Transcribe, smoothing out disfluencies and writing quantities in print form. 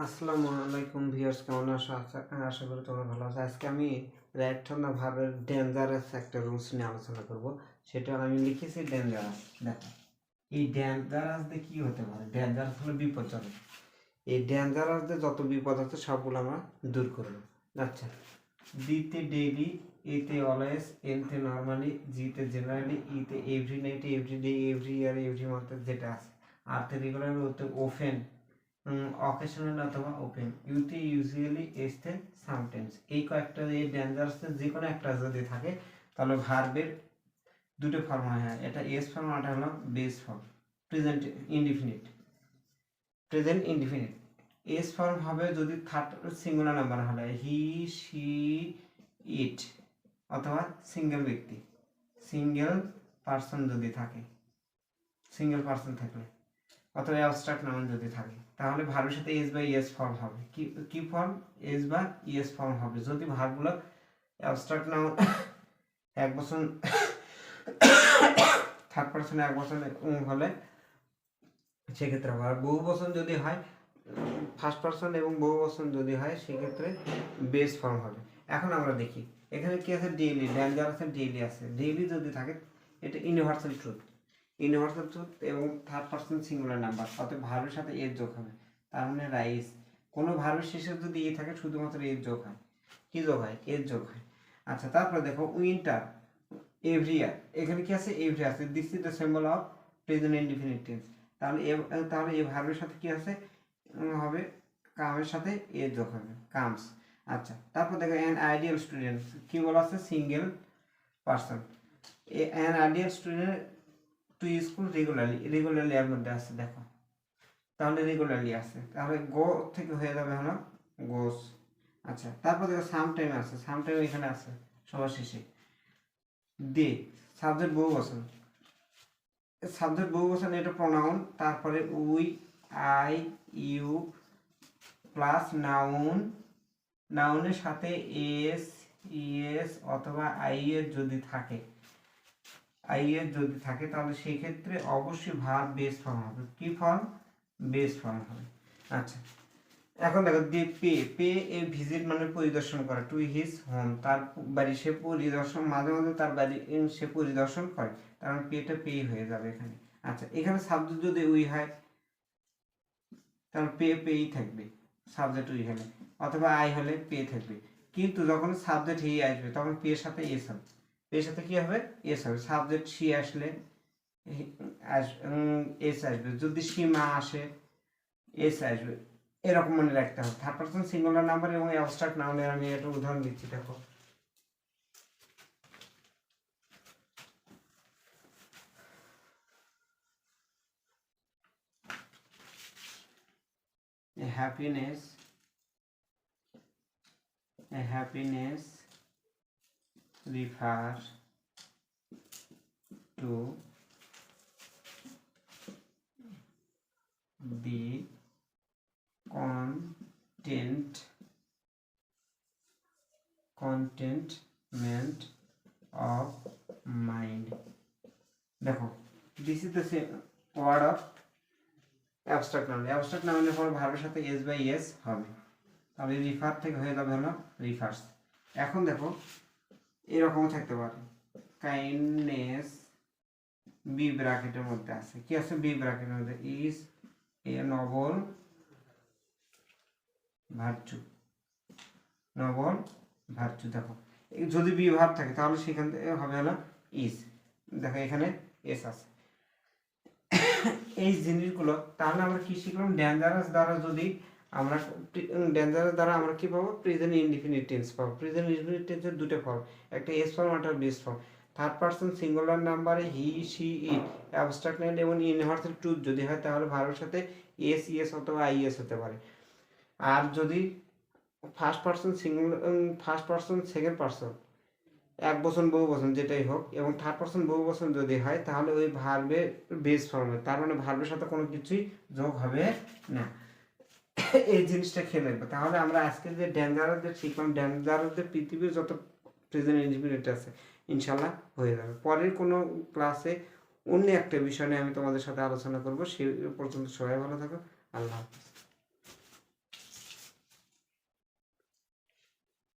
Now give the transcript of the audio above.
আসসালামু আলাইকুম ভিউয়ার্স, কেমন আছো? আশা করি তোমরা ভালো আছো। আজকে আমি রাইট না ভার্বের ডেঞ্জারাস একটা রুলস নিয়ে আলোচনা করব। সেটা আমি লিখেছি ডেঞ্জারাস। দেখো, এই ডেঞ্জারাস দিয়ে কি হতে পারে? ডেঞ্জারাস হলো বিপজ্জনক। এই ডেঞ্জারাস দিয়ে যত বিপদ আছে সবগুলো আমরা দূর করব। আচ্ছা, ডিতে ডেইলি, এতে অলওয়েজ, এনতে নর্মালি, জিতে জেনারেলি, ইতে every night, every day, every year, every month যেটা আছে। আরতে রেগুলার, ওতে ওফেন, অকেশনাল অথবা ওপেন, ইউতে ইউজুয়ালি, এসতে সামটাইমস। এই কয়েকটা এই ডেঞ্জারাসের যে কোনো একটা যদি থাকে তাহলে ভার্বের দুটো ফর্ম হয়। এটা এস ফর্ম, এটা হলো base form. Present indefinite, present indefinite. S form হবে যদি থার্ড সিঙ্গুলার নাম্বার হলে হি, শি, ইট, অথবা সিঙ্গেল ব্যক্তি, সিঙ্গেল পার্সন যদি থাকে, সিঙ্গেল পার্সন থাকলে, অথবা অ্যাবস্ট্রাক্ট নাউন যদি থাকে, তাহলে ভার্বের সাথে এস বা ইএস ফর্ম হবে। কি ফর্ম? এস বা ইএস ফর্ম হবে যদি ভার্বগুলো অ্যাবস্ট্রাক্ট নাউন এক বচন, থার্ড পারসন এক বচন হলে সেক্ষেত্রে হবে। আর বহু বচন যদি হয়, ফার্স্ট পারসন এবং বহু বচন যদি হয় সেক্ষেত্রে বেস ফর্ম হবে। এখন আমরা দেখি এখানে কি আছে, ডেইলি, ডেঞ্জারাস ডেইলি আছে। ডেইলি যদি থাকে এটা ইউনিভার্সাল ট্রুথ, ইউনিভার্সাল ট্রুথ এবং থার্ড পারসন সিঙ্গুলার নাম্বার, অর্থাৎ ভার্বের সাথে এর যোগ হবে। তার মানে রাইস, কোনো ভার্বের শেষে যদি এ থাকে শুধুমাত্র এর যোগ হয়। কি যোগ হয়? এর যোগ হয়। আচ্ছা, তারপরে দেখো উইন্টার, এভরি ইয়ার, এখানে কি আছে? এভরি আছে। This is the symbol of present indefinite tense. তাহলে এই ভার্বের সাথে কি আছে হবে? কামের সাথে এর যোগ হবে, কামস। আচ্ছা, তারপর দেখো অ্যান আইডিয়াল স্টুডেন্ট, কি বলা আছে? Single person. An ideal student to school regularly, regularly এর মধ্যে আছে, দেখো তাহলে রেগুলারলি আছে, তাহলে গো থেকে হয়ে যাবে হলো গোস। আচ্ছা, তারপর দেখো সামটাইম আছে, সামটাইম এখানে আছে সবার শেষে। দে, সাবজেক্ট বহু বচন, সাবজেক্ট বহু বচন, এটা প্রোনাউন। তারপরে we, I, you plus noun, নাউনের সাথে এস, ইএস অথবা আই এর যদি থাকে, তাহলে সেই ক্ষেত্রে অবশ্যই ভার্ব বেস ফর্ম হবে। কি ফর্ম? বেস ফর্ম হবে। আচ্ছা, এখন দেখো দি পে, পে এ ভিজিট মানে পরিদর্শন করা, টু হিজ হোম, তার বাড়ি সে পরিদর্শন, মাঝে মাঝে তার বাড়ি সে পরিদর্শন করে, কারণ পেটা পে হয়ে যাবে এখানে। আচ্ছা, এখানে সাবজেক্ট যদি উই হয় তাহলে পে পেই থাকবে, সাবজেক্ট উই হলে, অথবা আই হলে পে থাকবে। কিন্তু যখন সাবজেক্ট হি আসবে তখন পে এর সাথে এস হবে, পে এর সাথে কি হবে? এস হবে। সাবজেক্ট সি আসলে এস আসবে, যদি সীমা আসে এস আসবে, এরকম মনে রাখতে হবে। থার্ড পারসন সিঙ্গুলার নাম্বার এবং অ্যাবস্ট্রাক্ট নাউনের আমি একটা উদাহরণ দিচ্ছি, দেখো happiness, happiness refer to the contentment of mind. দেখো, this is the word of abstract noun. Abstract নাউনের পর ভার্বের সাথে এস বাই এস হবে, তাহলে রিফার থেকে হয়ে যাবে হলো রিফার্স। এখন দেখো এরকম থাকতে পারে, কাইন্ডনেস বি ব্র্যাকেটের মধ্যে আছে, কি আছে? বি ব্র্যাকেটের মধ্যে is a noble virtue, noble virtue. দেখো যদি বি ভার্ব থাকে তাহলে সেখান থেকে হবে হলো ইজ। দেখো এখানে এস আছে। এই জিনিসগুলো তাহলে আমরা কি শিখলাম? ডেঞ্জারাস দ্বারা যদি আমরা, ডেঞ্জারাস দ্বারা আমরা কি পাবো? প্রেজেন্ট ইনডিফিনিট টেন্স পাবো। প্রেজেন্ট ইনডিফিনিট টেন্সের দুটো ফর্ম, একটা এস ফর্ম, একটা base form. Third person singular নাম্বারে হি, শি, ইট, অ্যাবস্ট্রাক্ট নাউন এবং ইউনিভার্সাল ট্রুথ যদি হয় তাহলে ভার্বের সাথে এস, ইএস অথবা আইএস হতে পারে। আর যদি first person first person second person, এক বচন বহু বচন যেটাই হোক, এবং থার্ড পারসন বহু বচন যদি হয় তাহলে ওই ভার্বের বেস ফর্মে, তার মানে ভার্বের সাথে কোনো কিছুই যোগ হবে না। এই জিনিসটা খেয়ে নেবে, তাহলে আমরা আজকে যে ডেঞ্জারাসদের শিখলাম, ডেঞ্জারাসদের পৃথিবীর যত প্রেজেন্ট ইনডিফিনিট আছে ইনশাল্লাহ হয়ে যাবে। পরের কোনো ক্লাসে অন্য একটা বিষয় নিয়ে আমি তোমাদের সাথে আলোচনা করবো। সে পর্যন্ত সবাই ভালো থাকো। আল্লাহ হাফিজ।